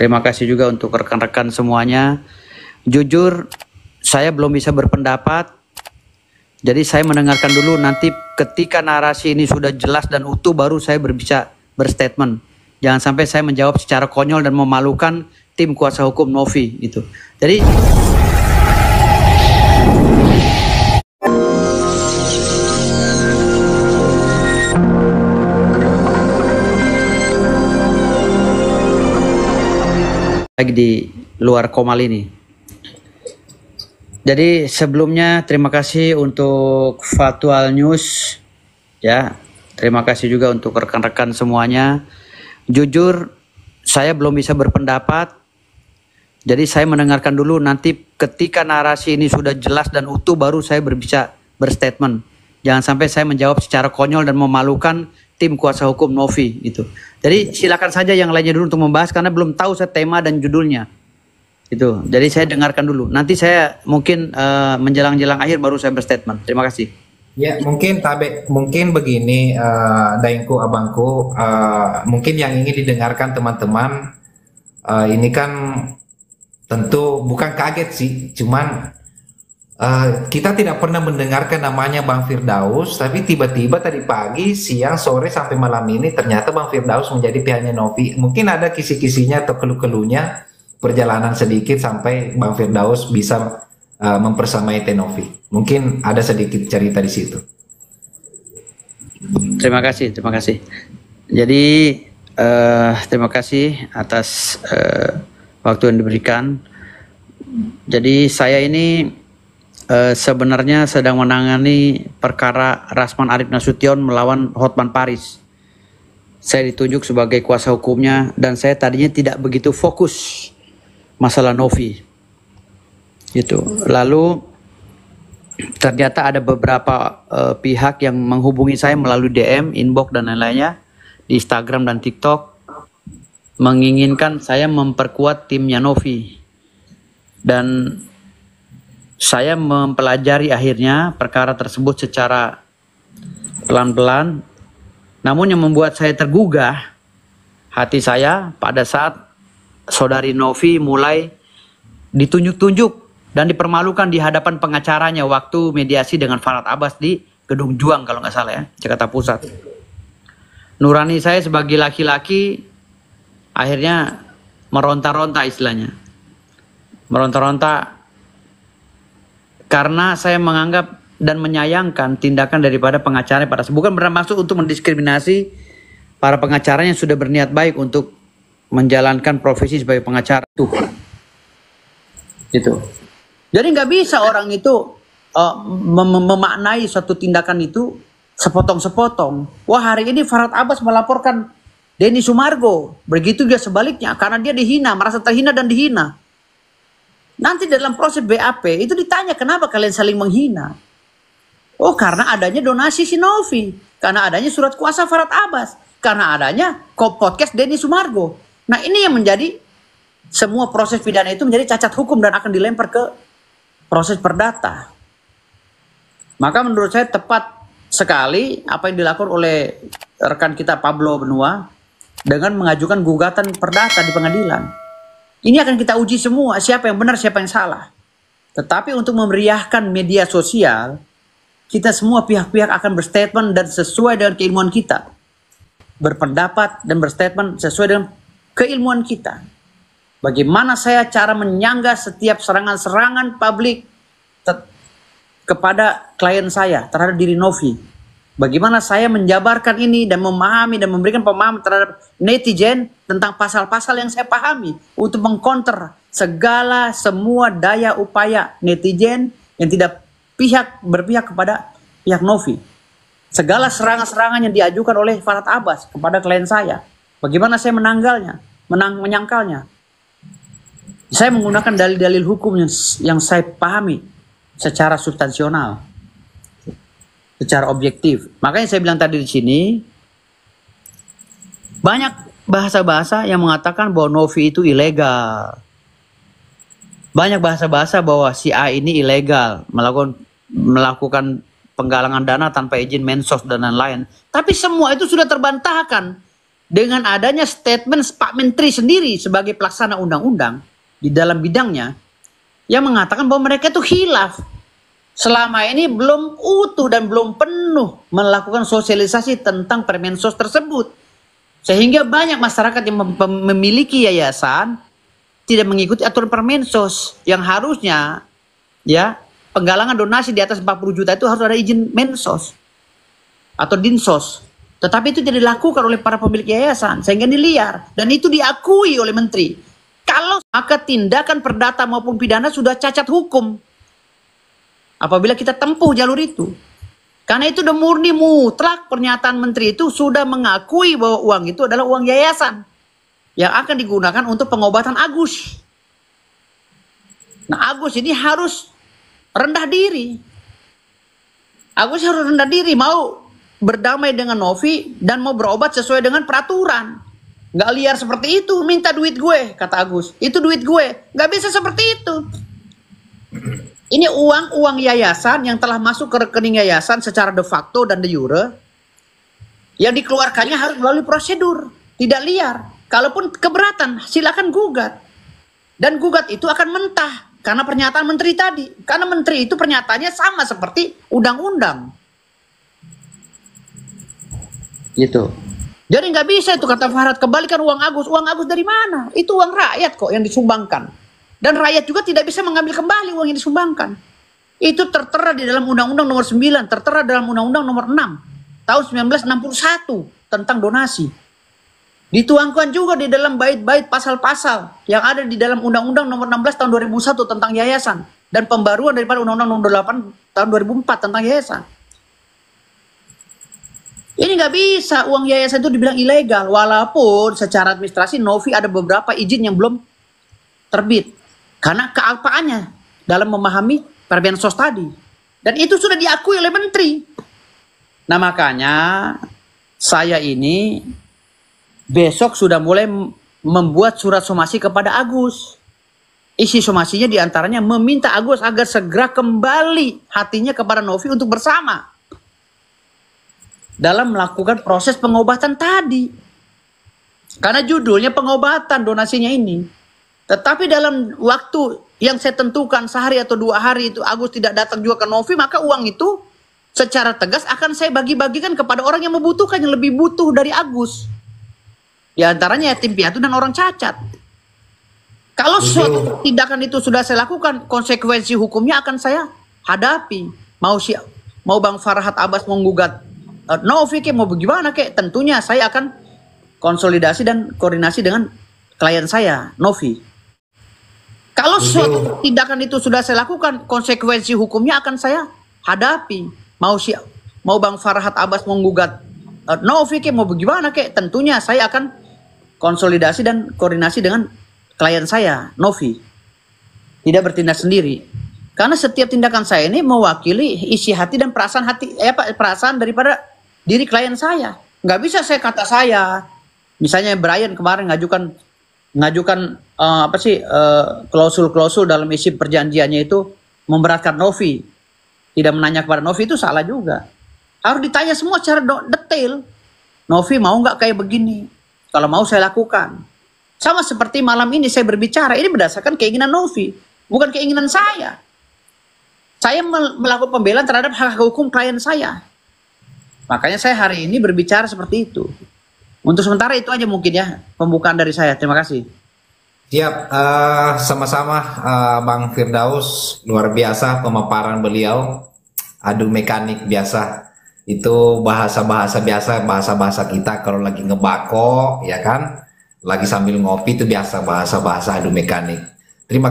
Terima kasih juga untuk rekan-rekan semuanya. Jujur, saya belum bisa berpendapat. Jadi saya mendengarkan dulu, nanti ketika narasi ini sudah jelas dan utuh baru saya bisa berstatement. Jangan sampai saya menjawab secara konyol dan memalukan tim kuasa hukum Novi gitu. Jadi lagi di luar Komal ini. Jadi sebelumnya terima kasih untuk Faktual News ya. Terima kasih juga untuk rekan-rekan semuanya. Jujur saya belum bisa berpendapat. Jadi saya mendengarkan dulu, nanti ketika narasi ini sudah jelas dan utuh baru saya bisa berstatement. Jangan sampai saya menjawab secara konyol dan memalukan tim kuasa hukum Novi gitu. Jadi silakan saja yang lainnya dulu untuk membahas karena belum tahu saya tema dan judulnya. Itu. Jadi saya dengarkan dulu. Nanti saya mungkin menjelang-jelang akhir baru saya berstatement. Terima kasih. Ya, mungkin begini, Daengku, abangku, mungkin yang ingin didengarkan teman-teman ini kan tentu bukan kaget sih, cuman kita tidak pernah mendengarkan namanya Bang Firdaus, tapi tiba-tiba tadi pagi, siang, sore sampai malam ini ternyata Bang Firdaus menjadi pihaknya Novi. Mungkin ada kisi-kisinya atau keluh-keluhnya perjalanan sedikit sampai Bang Firdaus bisa mempersamai Novi. Mungkin ada sedikit cerita di situ. Terima kasih. Jadi terima kasih atas waktu yang diberikan. Jadi saya ini sebenarnya sedang menangani perkara Rasman Arif Nasution melawan Hotman Paris. Saya ditunjuk sebagai kuasa hukumnya dan saya tadinya tidak begitu fokus masalah Novi. Gitu. Lalu ternyata ada beberapa pihak yang menghubungi saya melalui DM, inbox dan lain-lainnya di Instagram dan TikTok menginginkan saya memperkuat timnya Novi. Dan saya mempelajari akhirnya perkara tersebut secara pelan-pelan. Namun yang membuat saya tergugah hati saya pada saat saudari Novi mulai ditunjuk-tunjuk dan dipermalukan di hadapan pengacaranya waktu mediasi dengan Farhad Abbas di Gedung Juang kalau nggak salah ya, Jakarta Pusat. Nurani saya sebagai laki-laki akhirnya meronta-ronta istilahnya. Meronta-ronta karena saya menganggap dan menyayangkan tindakan daripada pengacara pada bukan bermaksud untuk mendiskriminasi para pengacara yang sudah berniat baik untuk menjalankan profesi sebagai pengacara itu. Jadi nggak bisa orang itu memaknai suatu tindakan itu sepotong-sepotong. Wah, hari ini Farhad Abbas melaporkan Denny Sumargo, begitu juga sebaliknya karena dia dihina, merasa terhina dan dihina. Nanti dalam proses BAP itu ditanya kenapa kalian saling menghina. Oh, karena adanya donasi si Novi, karena adanya surat kuasa Farhad Abbas, karena adanya podcast Denny Sumargo. Nah, ini yang menjadi semua proses pidana itu menjadi cacat hukum dan akan dilempar ke proses perdata. Maka menurut saya tepat sekali apa yang dilakukan oleh rekan kita Pablo Benua dengan mengajukan gugatan perdata di pengadilan. Ini akan kita uji semua, siapa yang benar, siapa yang salah. Tetapi untuk memeriahkan media sosial, kita semua pihak-pihak akan berstatement dan sesuai dengan keilmuan kita. Berpendapat dan berstatement sesuai dengan keilmuan kita. Bagaimana saya cara menyanggah setiap serangan-serangan publik kepada klien saya terhadap diri Novi. Bagaimana saya menjabarkan ini dan memahami dan memberikan pemahaman terhadap netizen tentang pasal-pasal yang saya pahami untuk mengkonter segala semua daya upaya netizen yang tidak berpihak kepada pihak Novi. Segala serangan-serangan yang diajukan oleh Farhad Abbas kepada klien saya. Bagaimana saya menyangkalnya. Saya menggunakan dalil-dalil hukum yang saya pahami secara substansional, secara objektif. Makanya saya bilang tadi di sini, banyak bahasa-bahasa yang mengatakan bahwa Novi itu ilegal. Banyak bahasa-bahasa bahwa si A ini ilegal, melakukan penggalangan dana tanpa izin Mensos dan lain-lain. Tapi semua itu sudah terbantahkan dengan adanya statement Pak Menteri sendiri sebagai pelaksana undang-undang di dalam bidangnya, yang mengatakan bahwa mereka itu khilaf. Selama ini belum utuh dan belum penuh melakukan sosialisasi tentang Permensos tersebut. Sehingga banyak masyarakat yang memiliki yayasan tidak mengikuti aturan Permensos, yang harusnya ya penggalangan donasi di atas 40 juta itu harus ada izin Mensos atau Dinsos. Tetapi itu tidak dilakukan oleh para pemilik yayasan, sehingga ini liar. Dan itu diakui oleh Menteri. Kalau maka tindakan perdata maupun pidana sudah cacat hukum apabila kita tempuh jalur itu. Karena itu udah murni mutlak, pernyataan Menteri itu sudah mengakui bahwa uang itu adalah uang yayasan yang akan digunakan untuk pengobatan Agus. Nah, Agus ini harus rendah diri. Agus harus rendah diri, mau berdamai dengan Novi dan mau berobat sesuai dengan peraturan. Nggak liar seperti itu, minta duit gue, kata Agus. Itu duit gue, nggak bisa seperti itu. Ini uang yayasan yang telah masuk ke rekening yayasan secara de facto dan de jure. Yang dikeluarkannya harus melalui prosedur, tidak liar. Kalaupun keberatan, silakan gugat. Dan gugat itu akan mentah karena pernyataan Menteri tadi. Karena Menteri itu pernyataannya sama seperti undang-undang. Gitu. Jadi nggak bisa itu, kata Farhad, kembalikan uang Agus. Uang Agus dari mana? Itu uang rakyat kok yang disumbangkan. Dan rakyat juga tidak bisa mengambil kembali uang yang disumbangkan. Itu tertera di dalam Undang-Undang nomor 9, tertera dalam Undang-Undang nomor 6 tahun 1961 tentang donasi. Dituangkan juga di dalam bait-bait pasal-pasal yang ada di dalam Undang-Undang nomor 16 tahun 2001 tentang yayasan. Dan pembaruan daripada Undang-Undang nomor 8 tahun 2004 tentang yayasan. Ini nggak bisa uang yayasan itu dibilang ilegal. Walaupun secara administrasi Novi ada beberapa izin yang belum terbit. Karena kealpaannya dalam memahami Permensos tadi. Dan itu sudah diakui oleh Menteri. Nah, makanya saya ini besok sudah mulai membuat surat somasi kepada Agus. Isi somasinya diantaranya meminta Agus agar segera kembali hatinya kepada Novi untuk bersama dalam melakukan proses pengobatan tadi. Karena judulnya pengobatan donasinya ini. Tetapi dalam waktu yang saya tentukan sehari atau 2 hari itu Agus tidak datang juga ke Novi, maka uang itu secara tegas akan saya bagi-bagikan kepada orang yang membutuhkan, yang lebih butuh dari Agus. Di antaranya yatim piatu dan orang cacat. Kalau suatu tindakan itu sudah saya lakukan, konsekuensi hukumnya akan saya hadapi. Mau Bang Farhad Abbas menggugat Novi mau bagaimana tentunya saya akan konsolidasi dan koordinasi dengan klien saya, Novi. Kalau suatu tindakan itu sudah saya lakukan, konsekuensi hukumnya akan saya hadapi. Mau Bang Farhad Abbas menggugat Novi mau bagaimana tentunya saya akan konsolidasi dan koordinasi dengan klien saya, Novi. Tidak bertindak sendiri. Karena setiap tindakan saya ini mewakili isi hati dan perasaan daripada diri klien saya. Nggak bisa saya kata saya. Misalnya Brian kemarin ngajukan klausul-klausul dalam isi perjanjiannya itu memberatkan Novi, tidak menanya kepada Novi, itu salah juga. Harus ditanya semua secara detail. Novi mau nggak kayak begini? Kalau mau saya lakukan. Sama seperti malam ini saya berbicara, ini berdasarkan keinginan Novi, bukan keinginan saya. Saya melakukan pembelaan terhadap hak hukum klien saya. Makanya saya hari ini berbicara seperti itu. Untuk sementara itu aja mungkin ya pembukaan dari saya. Terima kasih. Siap, sama-sama Bang Firdaus, luar biasa pemaparan beliau. Adu mekanik biasa. Itu bahasa-bahasa biasa, bahasa-bahasa kita kalau lagi ngebako, ya kan? Lagi sambil ngopi itu biasa bahasa-bahasa adu mekanik. Terima kasih.